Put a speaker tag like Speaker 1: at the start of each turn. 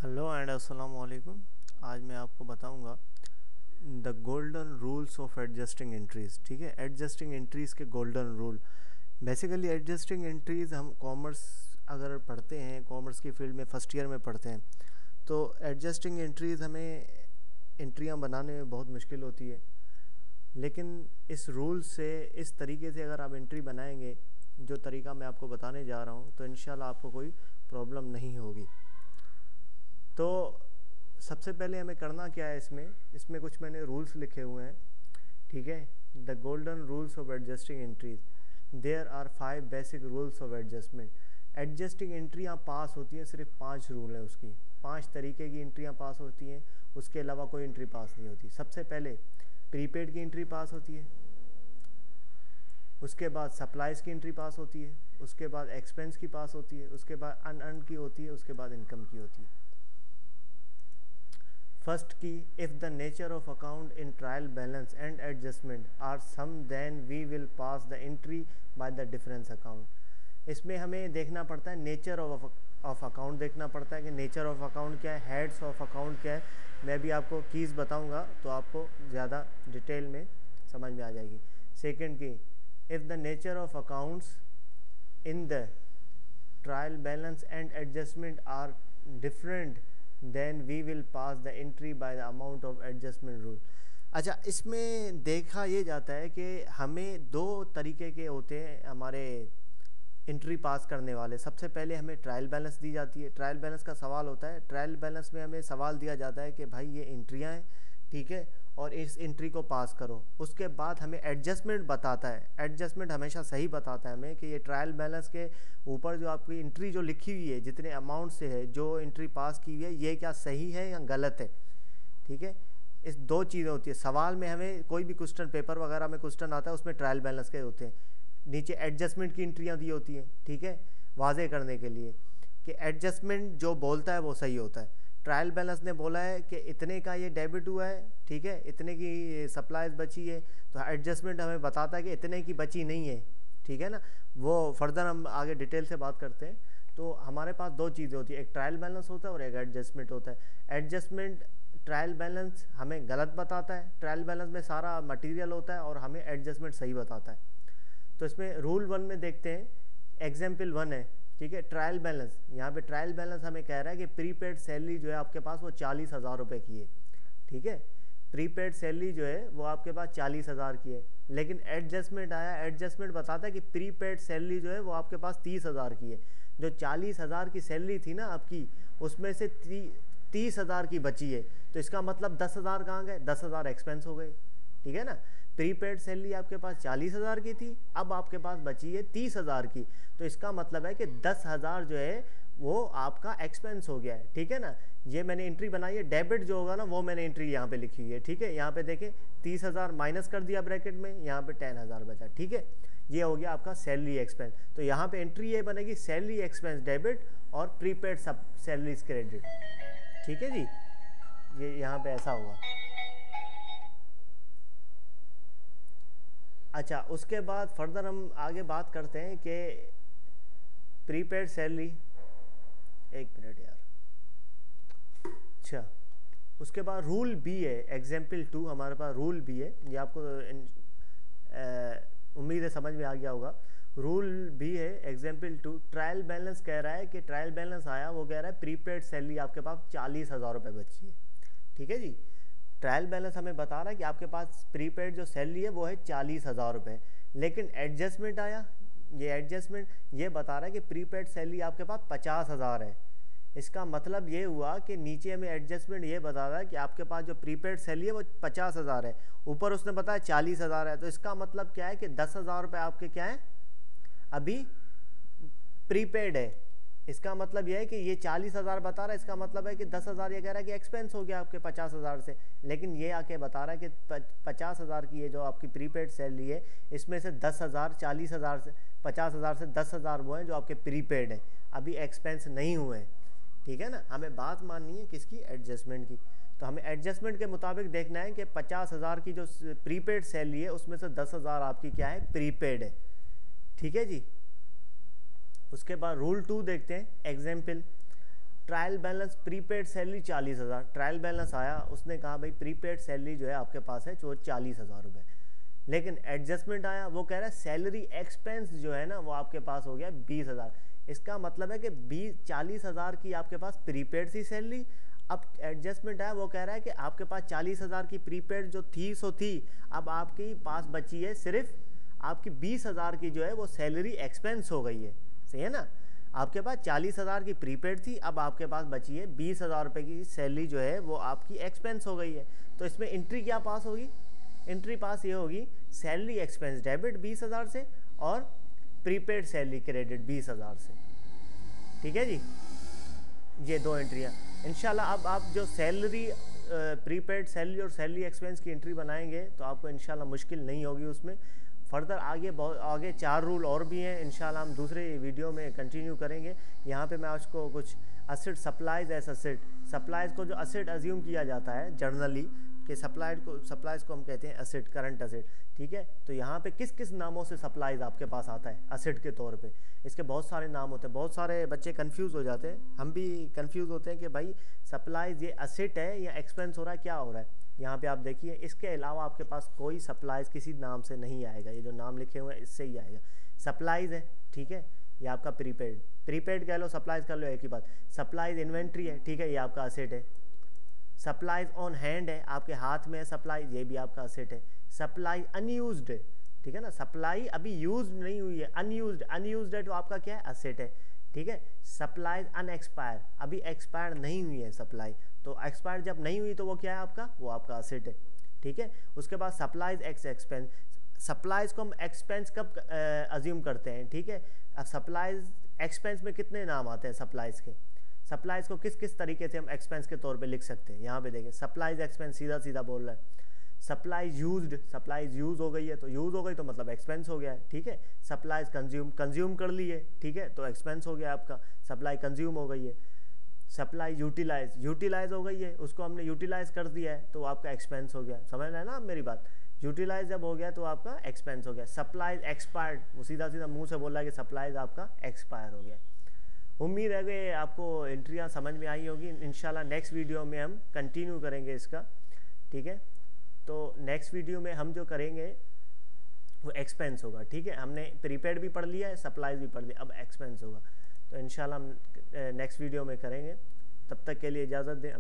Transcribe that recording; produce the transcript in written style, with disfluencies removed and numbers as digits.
Speaker 1: Hello and अस्सलाम वालेकुम। आज मैं आपको बताऊंगा the golden rules of adjusting entries. ठीक है, एडजस्टिंग एंट्रीज़ के golden rule. Basically adjusting entries हम कॉमर्स अगर पढ़ते हैं, कॉमर्स की फील्ड में फ़र्स्ट ईयर में पढ़ते हैं, तो एडजस्टिंग एंट्रीज़ हमें एंट्रियां बनाने में बहुत मुश्किल होती है। लेकिन इस रूल से, इस तरीके से अगर आप एंट्री बनाएंगे, जो तरीका मैं आपको बताने जा रहा हूँ, तो इंशाल्लाह आपको कोई प्रॉब्लम नहीं होगी। तो सबसे पहले हमें करना क्या है, इसमें कुछ मैंने रूल्स लिखे हुए हैं। ठीक है, the golden rules of adjusting entries. There are 5 basic rules of adjustment. Adjusting एंट्रियाँ पास होती हैं, सिर्फ 5 रूल है उसकी। 5 तरीके की एंट्रियाँ पास होती हैं, उसके अलावा कोई एंट्री पास नहीं होती। सबसे पहले प्रीपेड की एंट्री पास होती है, उसके बाद सप्लाईज की एंट्री पास होती है, उसके बाद एक्सपेंस की पास होती है, उसके बाद अनअर्न की होती है, उसके बाद इनकम की होती है। फर्स्ट की, if the nature of account in trial balance and adjustment are same then we will pass the entry by the difference account. इसमें हमें देखना पड़ता है नेचर ऑफ अकाउंट, देखना पड़ता है कि नेचर ऑफ अकाउंट क्या है, हेड्स ऑफ अकाउंट क्या है। मैं भी आपको कीज़ बताऊंगा तो आपको ज़्यादा डिटेल में समझ में आ जाएगी। सेकंड की, if the nature of accounts in the trial balance and adjustment are different then we will pass the entry by the amount of adjustment rule. अच्छा, इसमें देखा ये जाता है कि हमें 2 तरीके के होते हैं हमारे एंट्री पास करने वाले। सबसे पहले हमें ट्रायल बैलेंस दी जाती है। ट्रायल बैलेंस का सवाल होता है, ट्रायल बैलेंस में हमें सवाल दिया जाता है कि भाई ये एंट्रियाँ हैं, ठीक है, और इस एंट्री को पास करो। उसके बाद हमें एडजस्टमेंट बताता है। एडजस्टमेंट हमेशा सही बताता है हमें कि ये ट्रायल बैलेंस के ऊपर जो आपकी एंट्री जो लिखी हुई है, जितने अमाउंट से है जो एंट्री पास की हुई है, ये क्या सही है या गलत है। ठीक है, इस 2 चीज़ें होती है सवाल में। हमें कोई भी क्वेश्चन, पेपर वगैरह में क्वेश्चन आता है, उसमें ट्रायल बैलेंस के होते हैं, नीचे एडजस्टमेंट की एंट्रियाँ दी होती हैं। ठीक है, वाजे करने के लिए कि एडजस्टमेंट जो बोलता है वो सही होता है। ट्रायल बैलेंस ने बोला है कि इतने का ये डेबिट हुआ है, ठीक है, इतने की सप्लाईज बची है, तो एडजस्टमेंट हमें बताता है कि इतने की बची नहीं है। ठीक है ना, वो फर्दर हम आगे डिटेल से बात करते हैं। तो हमारे पास 2 चीज़ें होती है, एक ट्रायल बैलेंस होता है और एक एडजस्टमेंट होता है। एडजस्टमेंट, ट्रायल बैलेंस हमें गलत बताता है, ट्रायल बैलेंस में सारा मटीरियल होता है, और हमें एडजस्टमेंट सही बताता है। तो इसमें रूल 1 में देखते हैं, एग्जाम्पल 1 है। ठीक है, ट्रायल बैलेंस, यहाँ पे ट्रायल बैलेंस हमें कह रहा है कि प्रीपेड सैलरी जो है आपके पास वो 40,000 रुपये की है। ठीक है, प्रीपेड सैलरी जो है वो आपके पास 40,000 की है। लेकिन एडजस्टमेंट आया, एडजस्टमेंट बताता है कि प्रीपेड सैलरी जो है वो आपके पास 30,000 की है। जो 40,000 की सैलरी थी ना आपकी, उसमें से 30,000 की बची है। तो इसका मतलब 10,000 कहाँ गए, 10,000 एक्सपेंस हो गए। ठीक है ना, प्रीपेड सैलरी आपके पास 40,000 की थी, अब आपके पास बची है 30,000 की। तो इसका मतलब है कि 10,000 जो है वो आपका एक्सपेंस हो गया है। ठीक है ना, ये मैंने एंट्री बनाई है। डेबिट जो होगा ना वो मैंने एंट्री यहाँ पे लिखी हुई है। ठीक है, यहाँ पे देखें 30,000 माइनस कर दिया ब्रैकेट में, यहाँ पे 10,000 बचा। ठीक है, ये हो गया आपका सैलरी एक्सपेंस। तो यहाँ पे एंट्री ये बनेगी, सैलरी एक्सपेंस डेबिट और प्रीपेड सब सैलरीज क्रेडिट। ठीक है जी, ये यहाँ पे ऐसा होगा। अच्छा, उसके बाद फर्दर हम आगे बात करते हैं कि प्रीपेड सैलरी, 1 मिनट यार। अच्छा, उसके बाद रूल बी है, एग्जाम्पल 2 हमारे पास रूल बी है। ये आपको उम्मीद है समझ में आ गया होगा। रूल बी है, एग्जाम्पल 2, ट्रायल बैलेंस कह रहा है कि ट्रायल बैलेंस आया, वो कह रहा है प्रीपेड सैलरी आपके पास 40,000 रुपये बची है। ठीक है जी, ट्रायल बैलेंस हमें बता रहा है कि आपके पास प्रीपेड जो सैलरी है वो है 40,000 रुपये। लेकिन एडजस्टमेंट आया, ये एडजस्टमेंट ये बता रहा है कि प्रीपेड सैलरी आपके पास 50,000 है। इसका मतलब ये हुआ कि नीचे हमें एडजस्टमेंट ये बता रहा है कि आपके पास जो प्रीपेड सैलरी है वो 50,000 है, ऊपर उसने बताया 40,000 है। तो इसका मतलब क्या है कि 10,000 रुपये आपके क्या है, अभी प्रीपेड है। इसका मतलब यह है कि ये 40,000 बता रहा है, इसका मतलब है कि 10,000 ये कह रहा है कि एक्सपेंस हो गया आपके 50,000 से। लेकिन ये आके बता रहा है कि 50,000 की ये जो आपकी प्रीपेड सैलरी है, इसमें से 10,000, 40,000 से 50,000 से 10,000 वो हैं जो आपके प्रीपेड हैं, अभी एक्सपेंस नहीं हुए हैं। ठीक है ना, हमें बात माननी है किसकी, एडजस्टमेंट की। तो हमें एडजस्टमेंट के मुताबिक देखना है कि 50,000 की जो प्रीपेड सैलरी है उसमें से 10,000 आपकी क्या है, प्रीपेड है। ठीक है जी, उसके बाद रूल 2 देखते हैं, example trial balance prepaid salary 40,000, trial balance आया, उसने कहा भाई प्रीपेड सैलरी जो है आपके पास है जो 40,000 रुपये, लेकिन एडजस्टमेंट आया, वो कह रहा है सैलरी एक्सपेंस जो है ना वो आपके पास हो गया 20,000। इसका मतलब है कि 40,000 की आपके पास प्रीपेड सी सैलरी, अब एडजस्टमेंट आया, वो कह रहा है कि आपके पास 40,000 की प्रीपेड जो थी सो थी, अब आपके पास बची है सिर्फ आपकी 20,000 की जो है वो सैलरी एक्सपेंस हो गई है। सही है ना, आपके पास 40,000 की प्रीपेड थी, अब आपके पास बची है 20,000 रुपये की सैलरी जो है वो आपकी एक्सपेंस हो गई है। तो इसमें एंट्री क्या पास होगी, एंट्री पास ये होगी सैलरी एक्सपेंस डेबिट 20,000 से और प्रीपेड सैलरी क्रेडिट 20,000 से। ठीक है जी, ये दो एंट्रियाँ इंशाल्लाह। अब आप जो सैलरी प्रीपेड सैलरी और सैलरी एक्सपेंस की एंट्री बनाएंगे तो आपको इंशाल्लाह मुश्किल नहीं होगी उसमें। फर्दर आगे 4 रूल और भी हैं, इंशाल्लाह हम दूसरे वीडियो में कंटिन्यू करेंगे। यहाँ पे मैं आपको कुछ asset supplies S asset, supplies को जो असेट अज्यूम किया जाता है जनरली कि सप्लाइज को हम कहते हैं असेट, करंट असेट। ठीक है, तो यहाँ पे किस किस नामों से सप्लाइज आपके पास आता है असेट के तौर पे, इसके बहुत सारे नाम होते हैं। बहुत सारे बच्चे कंफ्यूज हो जाते हैं, हम भी कंफ्यूज होते हैं कि भाई सप्लाइज ये असेट है या एक्सपेंस हो रहा है, क्या हो रहा है। यहाँ पे आप देखिए, इसके अलावा आपके पास कोई सप्लाइज किसी नाम से नहीं आएगा, ये जो नाम लिखे हुए हैं इससे ही आएगा। सप्लाइज है, ठीक है, ये आपका प्रीपेड कह लो, सप्लाइज कर लो, एक ही बात। सप्लाइज इन्वेंट्री है, ठीक है, ये आपका असेट है। सप्लाइज ऑन हैंड है, आपके हाथ में है सप्लाई, ये भी आपका असेट है। सप्लाई अनयूज्ड है, ठीक है ना, सप्लाई अभी यूज नहीं हुई है, अनयूज्ड है तो आपका क्या है, असेट है। ठीक है, सप्लाइज अनएक्सपायर, अभी एक्सपायर नहीं हुई है सप्लाई, तो एक्सपायर जब नहीं हुई तो वो क्या है आपका, वो आपका असेट है। ठीक है, उसके बाद सप्लाइज एक्सपेंस, सप्लाइज को हम एक्सपेंस कब अज्यूम करते हैं। ठीक है, अब सप्लाइज एक्सपेंस में कितने नाम आते हैं सप्लाइज के, सप्लाइज को किस किस तरीके से हम एक्सपेंस के तौर पे लिख सकते हैं। यहाँ पे देखें, सप्लाइज एक्सपेंस सीधा सीधा बोल रहा है। सप्लाइज यूज्ड, सप्लाइज यूज हो गई है तो यूज हो गई तो मतलब एक्सपेंस हो गया है। ठीक है, सप्लाइज कंज्यूम कर ली है, ठीक है, तो एक्सपेंस हो गया आपका, सप्लाई कंज्यूम हो गई है। सप्लाई यूटिलाइज हो गई है, उसको हमने यूटिलाइज कर दिया है तो आपका एक्सपेंस हो गया। समझ रहे हैं ना आप मेरी बात, यूटिलाइज जब हो गया तो आपका एक्सपेंस हो गया। सप्लाइज एक्सपायर्ड, वो सीधा सीधा मुंह से बोल रहा है कि सप्लाइज आपका एक्सपायर हो गया। उम्मीद है कि आपको एंट्रियाँ समझ में आई होगी। इंशाल्लाह नेक्स्ट वीडियो में हम कंटिन्यू करेंगे इसका। ठीक है, तो नेक्स्ट वीडियो में हम जो करेंगे वो एक्सपेंस होगा। ठीक है, हमने प्रीपेड भी पढ़ लिया है, सप्लाइज भी पढ़ लिया, अब एक्सपेंस होगा। तो इंशाल्लाह हम नेक्स्ट वीडियो में करेंगे। तब तक के लिए इजाज़त दें।